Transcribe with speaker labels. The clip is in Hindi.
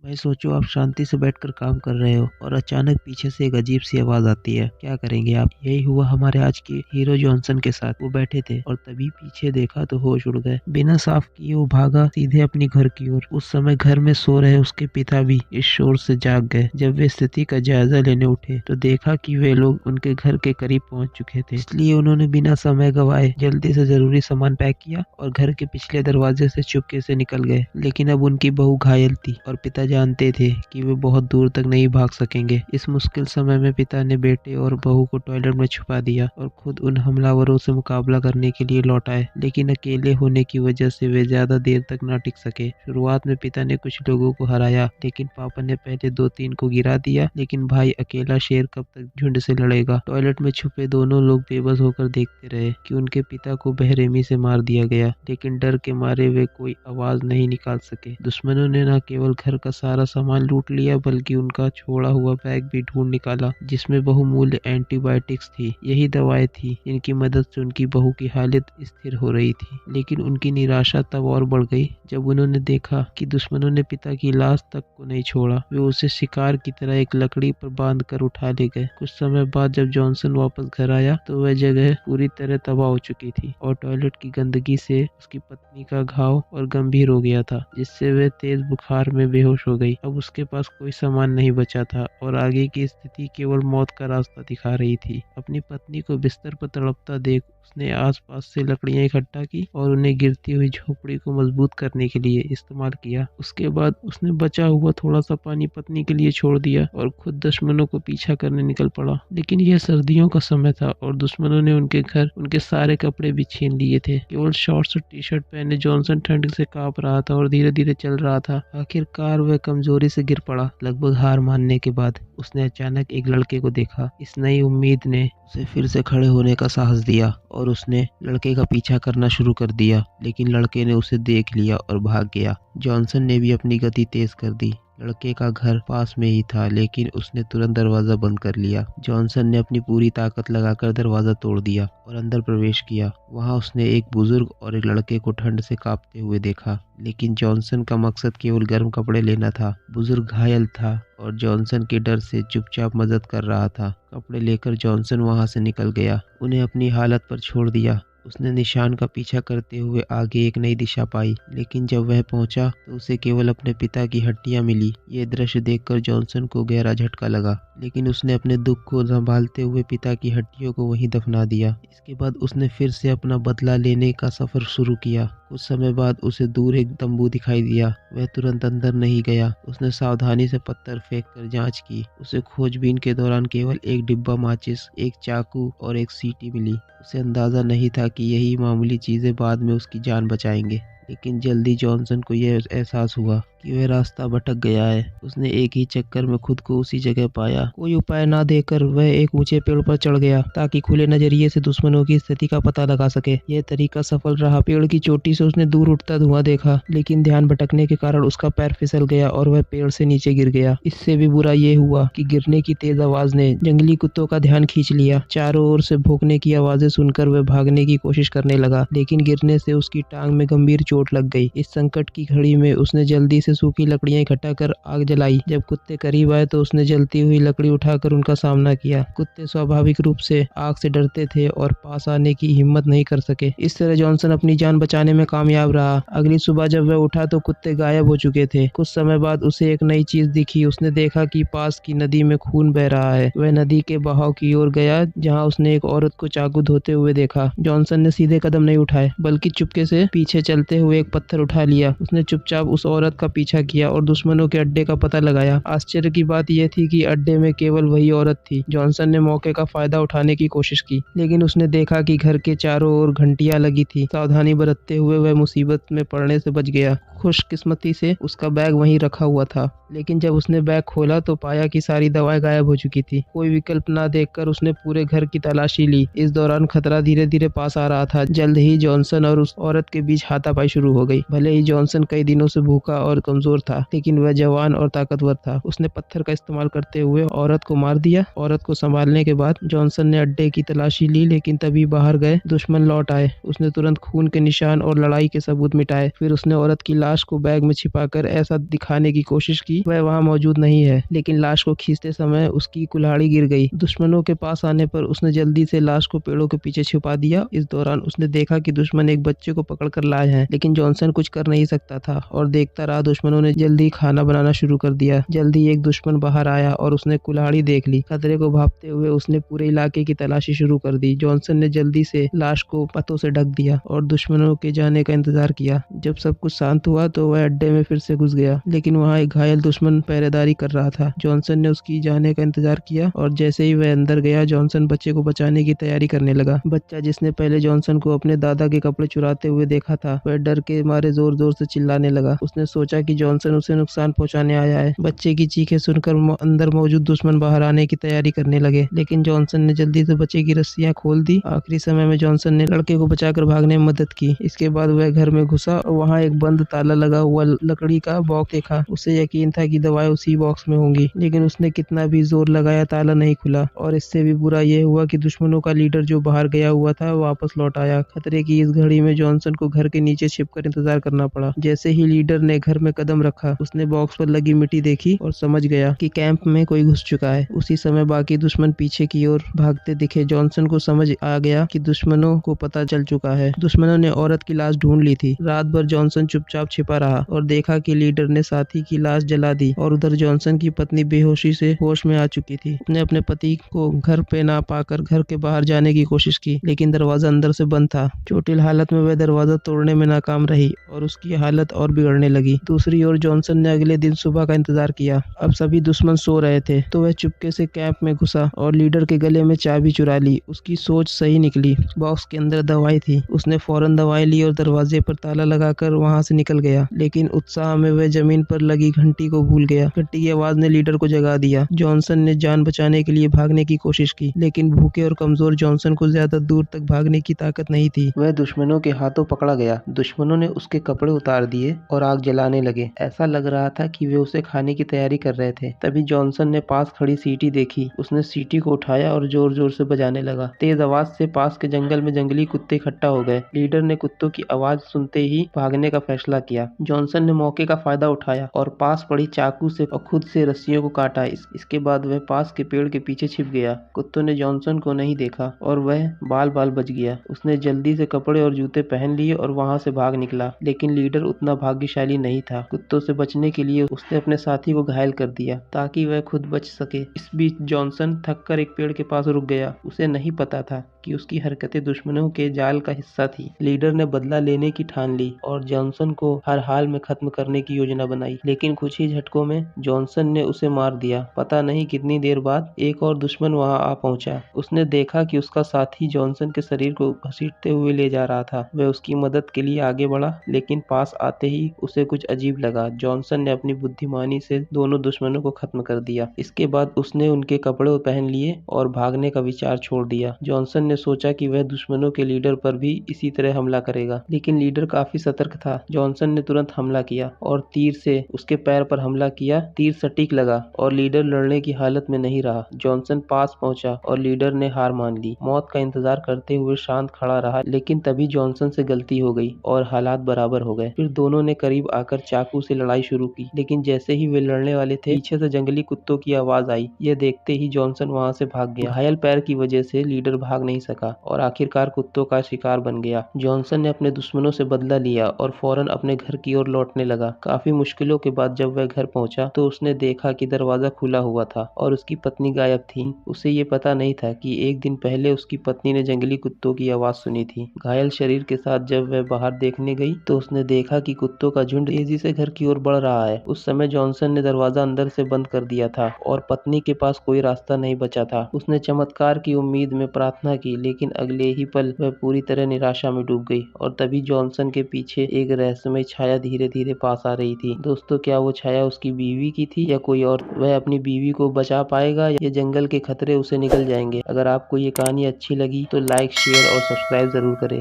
Speaker 1: भाई सोचो आप शांति से बैठकर काम कर रहे हो और अचानक पीछे से एक अजीब सी आवाज आती है। क्या करेंगे आप? यही हुआ हमारे आज के हीरो जॉनसन के साथ। वो बैठे थे और तभी पीछे देखा तो होश उड़ गए। बिना साफ किए वो भागा सीधे अपनी घर की ओर। उस समय घर में सो रहे उसके पिता भी इस शोर से जाग गए। जब वे स्थिति का जायजा लेने उठे तो देखा कि वे लोग उनके घर के करीब पहुंच चुके थे। इसलिए उन्होंने बिना समय गवाए जल्दी से जरूरी सामान पैक किया और घर के पिछले दरवाजे से चुपके से निकल गए। लेकिन अब उनकी बहू घायल थी और पिता जानते थे कि वे बहुत दूर तक नहीं भाग सकेंगे। इस मुश्किल समय में पिता ने बेटे और बहू को टॉयलेट में छुपा दिया और खुद उन हमलावरों से मुकाबला करने के लिए लौट आए। लेकिन अकेले होने की वजह से वे ज्यादा देर तक न टिक सके। शुरुआत में पिता ने कुछ लोगों को हराया, लेकिन पापा ने पहले 2-3 को गिरा दिया। लेकिन भाई अकेला शेर कब तक झुंड से लड़ेगा। टॉयलेट में छुपे दोनों लोग बेबस होकर देखते रहे कि उनके पिता को बेरहमी से मार दिया गया, लेकिन डर के मारे वे कोई आवाज नहीं निकाल सके। दुश्मनों ने न केवल घर का सारा सामान लूट लिया बल्कि उनका छोड़ा हुआ बैग भी ढूंढ निकाला, जिसमें बहुमूल्य एंटीबायोटिक्स थी। यही दवाएं थी जिनकी मदद से उनकी बहू की हालत स्थिर हो रही थी। लेकिन उनकी निराशा तब और बढ़ गई जब उन्होंने देखा कि दुश्मनों ने पिता की लाश तक को नहीं छोड़ा। वे उसे शिकार की तरह एक लकड़ी पर बांध कर उठा ले गए। कुछ समय बाद जब जॉनसन वापस घर आया तो वह जगह पूरी तरह तबाह हो चुकी थी और टॉयलेट की गंदगी से उसकी पत्नी का घाव और गंभीर हो गया था, जिससे वह तेज बुखार में बेहोश हो गई। अब उसके पास कोई सामान नहीं बचा था और आगे की स्थिति केवल मौत का रास्ता दिखा रही थी। अपनी पत्नी को बिस्तर पर तड़पता देख उसने आसपास से लकड़ियां इकट्ठा की और उन्हें गिरती हुई झोपड़ी को मजबूत करने के लिए इस्तेमाल किया। उसके बाद उसने बचा हुआ थोड़ा सा पानी पत्नी के लिए छोड़ दिया और खुद दुश्मनों को पीछा करने निकल पड़ा। लेकिन यह सर्दियों का समय था और दुश्मनों ने उनके घर उनके सारे कपड़े भी छीन लिए थे। केवल शॉर्ट्स और टी शर्ट पहने जॉनसन ठंड से कांप रहा था और धीरे धीरे चल रहा था। आखिरकार वह कमजोरी से गिर पड़ा। लगभग हार मानने के बाद उसने अचानक एक लड़के को देखा। इस नई उम्मीद ने उसे फिर से खड़े होने का साहस दिया और उसने लड़के का पीछा करना शुरू कर दिया। लेकिन लड़के ने उसे देख लिया और भाग गया। जॉनसन ने भी अपनी गति तेज कर दी। लड़के का घर पास में ही था, लेकिन उसने तुरंत दरवाजा बंद कर लिया। जॉनसन ने अपनी पूरी ताकत लगाकर दरवाजा तोड़ दिया और अंदर प्रवेश किया। वहां उसने एक बुजुर्ग और एक लड़के को ठंड से कांपते हुए देखा, लेकिन जॉनसन का मकसद केवल गर्म कपड़े लेना था। बुजुर्ग घायल था और जॉनसन के डर से चुपचाप मदद कर रहा था। कपड़े लेकर जॉनसन वहां से निकल गया, उन्हें अपनी हालत पर छोड़ दिया। उसने निशान का पीछा करते हुए आगे एक नई दिशा पाई, लेकिन जब वह पहुंचा तो उसे केवल अपने पिता की हड्डियां मिली। ये दृश्य देखकर जॉनसन को गहरा झटका लगा, लेकिन उसने अपने दुख को संभालते हुए पिता की हड्डियों को वहीं दफना दिया। इसके बाद उसने फिर से अपना बदला लेने का सफर शुरू किया। कुछ समय बाद उसे दूर एक तंबू दिखाई दिया। वह तुरंत अंदर नहीं गया। उसने सावधानी से पत्थर फेंक कर जांच की। उसे खोजबीन के दौरान केवल एक डिब्बा माचिस, एक चाकू और एक सीटी मिली। उसे अंदाजा नहीं था कि यही मामूली चीजें बाद में उसकी जान बचाएंगे। लेकिन जल्दी जॉनसन को यह एहसास हुआ कि वह रास्ता भटक गया है। उसने एक ही चक्कर में खुद को उसी जगह पाया। कोई उपाय ना देकर वह एक ऊंचे पेड़ पर चढ़ गया ताकि खुले नजरिए से दुश्मनों की स्थिति का पता लगा सके। यह तरीका सफल रहा। पेड़ की चोटी से उसने दूर उठता धुआं देखा, लेकिन ध्यान भटकने के कारण उसका पैर फिसल गया और वह पेड़ से नीचे गिर गया। इससे भी बुरा ये हुआ कि गिरने की तेज आवाज ने जंगली कुत्तों का ध्यान खींच लिया। चारों ओर से भौंकने की आवाजें सुनकर वह भागने की कोशिश करने लगा, लेकिन गिरने से उसकी टांग में गंभीर चोट लग गई। इस संकट की घड़ी में उसने जल्दी से सूखी लकड़ियां इकट्ठा कर आग जलाई। जब कुत्ते करीब आए तो उसने जलती हुई लकड़ी उठाकर उनका सामना किया। कुत्ते स्वाभाविक रूप से आग से डरते थे और पास आने की हिम्मत नहीं कर सके। इस तरह जॉनसन अपनी जान बचाने में कामयाब रहा। अगली सुबह जब वह उठा तो कुत्ते गायब हो चुके थे। कुछ समय बाद उसे एक नई चीज दिखी। उसने देखा कि पास की नदी में खून बह रहा है। वह नदी के बहाव की ओर गया, जहाँ उसने एक औरत को चाकू धोते हुए देखा। जॉनसन ने सीधे कदम नहीं उठाए, बल्कि चुपके से पीछे चलते हुए एक पत्थर उठा लिया। उसने चुपचाप उस औरत का पीछा किया और दुश्मनों के अड्डे का पता लगाया। आश्चर्य की बात यह थी कि अड्डे में केवल वही औरत थी। जॉनसन ने मौके का फायदा उठाने की कोशिश की, लेकिन उसने देखा कि घर के चारों ओर घंटियां लगी थी। सावधानी बरतते हुए वह मुसीबत में पड़ने से बच गया। खुशकिस्मती से उसका बैग वहीं रखा हुआ था, लेकिन जब उसने बैग खोला तो पाया कि सारी दवाएं गायब हो चुकी थी। कोई विकल्प ना देखकर उसने पूरे घर की तलाशी ली। इस दौरान खतरा धीरे धीरे पास आ रहा था। जल्द ही जॉनसन और उस औरत के बीच हाथापाई शुरू हो गई। भले ही जॉनसन कई दिनों से भूखा और कमजोर था, लेकिन वह जवान और ताकतवर था। उसने पत्थर का इस्तेमाल करते हुए औरत को मार दिया। औरत को संभालने के बाद जॉनसन ने अड्डे की तलाशी ली, लेकिन तभी बाहर गए दुश्मन लौट आए। उसने तुरंत खून के निशान और लड़ाई के सबूत मिटाए। फिर उसने औरत की लाश को बैग में छिपाकर ऐसा दिखाने की कोशिश की वह वहां मौजूद नहीं है, लेकिन लाश को खींचते समय उसकी कुल्हाड़ी गिर गई। दुश्मनों के पास आने पर उसने जल्दी से लाश को पेड़ों के पीछे छुपा दिया। इस दौरान उसने देखा कि दुश्मन एक बच्चे को पकड़कर लाए हैं, लेकिन जॉनसन कुछ कर नहीं सकता था और देखता रहा। दुश्मनों ने जल्दी खाना बनाना शुरू कर दिया। जल्दी एक दुश्मन बाहर आया और उसने कुल्हाड़ी देख ली। खतरे को भांपते हुए उसने पूरे इलाके की तलाशी शुरू कर दी। जॉनसन ने जल्दी से लाश को पत्तों से ढक दिया और दुश्मनों के जाने का इंतजार किया। जब सब कुछ शांत हुआ तो वह अड्डे में फिर से घुस गया, लेकिन वहाँ एक घायल दुश्मन पहरेदारी कर रहा था। जॉनसन ने उसकी जाने का इंतजार किया और जैसे ही वह अंदर गया, जॉनसन बच्चे को बचाने की तैयारी करने लगा। बच्चा, जिसने पहले जॉनसन को अपने दादा के कपड़े चुराते हुए देखा था, वह डर के मारे जोर जोर से चिल्लाने लगा। उसने सोचा कि जॉनसन उसे नुकसान पहुंचाने आया है। बच्चे की चीखें सुनकर अंदर मौजूद दुश्मन बाहर आने की तैयारी करने लगे, लेकिन जॉनसन ने जल्दी से बच्चे की रस्सियां खोल दी। आखिरी समय में जॉनसन ने लड़के को बचाकर भागने में मदद की। इसके बाद वह घर में घुसा और वहाँ एक बंद ताला लगा हुआ लकड़ी का बॉक्स देखा। उसे यकीन था कि दवाएं उसी बॉक्स में होंगी, लेकिन उसने कितना भी जोर लगाया ताला नहीं खुला। और इससे भी बुरा यह हुआ कि दुश्मनों का लीडर जो बाहर गया हुआ था वापस लौट आया। खतरे की इस घड़ी में जॉनसन को घर के नीचे छिपकर इंतजार करना पड़ा। जैसे ही लीडर ने घर में कदम रखा, उसने बॉक्स पर लगी मिट्टी देखी और समझ गया कि कैंप में कोई घुस चुका है। उसी समय बाकी दुश्मन पीछे की ओर भागते दिखे। जॉनसन को समझ आ गया कि दुश्मनों को पता चल चुका है। दुश्मनों ने औरत की लाश ढूंढ ली थी। रात भर जॉनसन चुपचाप छिपा रहा और देखा कि लीडर ने साथी की लाश जला दी और उधर जॉनसन की पत्नी बेहोशी से होश में आ चुकी थी। उसने अपने पति को घर पे ना पाकर घर के बाहर जाने की कोशिश की, लेकिन दरवाजा अंदर से बंद था। चोटिल हालत में वह दरवाजा तोड़ने में नाकाम रही और उसकी हालत और बिगड़ने लगी। दूसरी ओर जॉनसन ने अगले दिन सुबह का इंतजार किया। अब सभी दुश्मन सो रहे थे, तो वह चुपके से कैंप में घुसा और लीडर के गले में चाबी चुरा ली। उसकी सोच सही निकली। बॉक्स के अंदर दवाई थी। उसने फौरन दवाई ली और दरवाजे पर ताला लगाकर वहां से निकल गया, लेकिन उत्साह में वह जमीन पर लगी घंटी को भूल गया। घंटी की आवाज ने लीडर को जगा दिया। जॉनसन ने जान बचाने के लिए भागने की कोशिश की, लेकिन भूखे और कमजोर जॉनसन को ज्यादा दूर तक भागने की ताकत नहीं थी। वह दुश्मनों के हाथों पकड़ा गया। दुश्मनों ने उसके कपड़े उतार दिए और आग जलाने लगे। ऐसा लग रहा था कि वे उसे खाने की तैयारी कर रहे थे। तभी जॉनसन ने पास खड़ी सीटी देखी। उसने सीटी को उठाया और जोर जोर से बजाने लगा। तेज आवाज से पास के जंगल में जंगली कुत्ते इकट्ठा हो गए। लीडर ने कुत्तों की आवाज सुनते ही भागने का फैसला किया। जॉनसन ने मौके का फायदा उठाया और पास पड़ी चाकू से और खुद से रस्सियों को काटा। इसके बाद वह पास के पेड़ के पीछे छिप गया। कुत्तों ने जॉनसन को नहीं देखा और वह बाल बाल बच गया। उसने जल्दी से कपड़े और जूते पहन लिए और वहां से भाग निकला, लेकिन लीडर उतना भाग्यशाली नहीं था। कुत्तों से बचने के लिए उसने अपने साथी को घायल कर दिया ताकि वह खुद बच सके। इस बीच जॉनसन थककर एक पेड़ के पास रुक गया। उसे नहीं पता था कि उसकी हरकतें दुश्मनों के जाल का हिस्सा थी। लीडर ने बदला लेने की ठान ली और जॉनसन को हर हाल में खत्म करने की योजना बनाई, लेकिन कुछ ही झटकों में जॉनसन ने उसे मार दिया। पता नहीं कितनी देर बाद एक और दुश्मन वहां आ पहुंचा। उसने देखा कि उसका साथी जॉनसन के शरीर को घसीटते हुए ले जा रहा था। वह उसकी मदद के लिए आगे बढ़ा, लेकिन पास आते ही उसे कुछ अजीब लगा। जॉनसन ने अपनी बुद्धिमानी से दोनों दुश्मनों को खत्म कर दिया। इसके बाद उसने उनके कपड़े पहन लिए और भागने का विचार छोड़ दिया। जॉनसन ने सोचा कि वह दुश्मनों के लीडर पर भी इसी तरह हमला करेगा, लेकिन लीडर काफी सतर्क था। जॉनसन ने तुरंत हमला किया और तीर से उसके पैर पर हमला किया। तीर सटीक लगा और लीडर लड़ने की हालत में नहीं रहा। जॉनसन पास पहुंचा और लीडर ने हार मान ली। मौत का इंतजार करते हुए शांत खड़ा रहा, लेकिन तभी जॉनसन से गलती हो गई और हालात बराबर हो गए। फिर दोनों ने करीब आकर चाकू से लड़ाई शुरू की, लेकिन जैसे ही वे लड़ने वाले थे, पीछे से जंगली कुत्तों की आवाज आई। यह देखते ही जॉनसन वहां से भाग गया। घायल पैर की वजह से लीडर भाग नहीं सका और आखिरकार कुत्तों का शिकार बन गया। जॉनसन ने अपने दुश्मनों से बदला लिया और फौरन अपने घर की ओर लौटने लगा। काफी मुश्किलों के बाद जब वह घर पहुंचा तो उसने देखा कि दरवाजा खुला हुआ था और उसकी पत्नी गायब थी। उसे ये पता नहीं था कि एक दिन पहले उसकी पत्नी ने जंगली कुत्तों की आवाज सुनी थी। घायल शरीर के साथ जब वह बाहर देखने गई तो उसने देखा कि कुत्तों का झुंड तेजी से घर की ओर बढ़ रहा है। उस समय जॉनसन ने दरवाजा अंदर से बंद कर दिया था और पत्नी के पास कोई रास्ता नहीं बचा था। उसने चमत्कार की उम्मीद में प्रार्थना की, लेकिन अगले ही पल वह पूरी तरह निराशा में डूब गई। और तभी जॉनसन के पीछे एक रहस्यमय छाया धीरे धीरे पास आ रही थी। दोस्तों, क्या वो छाया उसकी बीवी की थी या कोई और? वह अपनी बीवी को बचा पाएगा या जंगल के खतरे उसे निकल जाएंगे? अगर आपको ये कहानी अच्छी लगी तो लाइक, शेयर और सब्सक्राइब जरूर करें।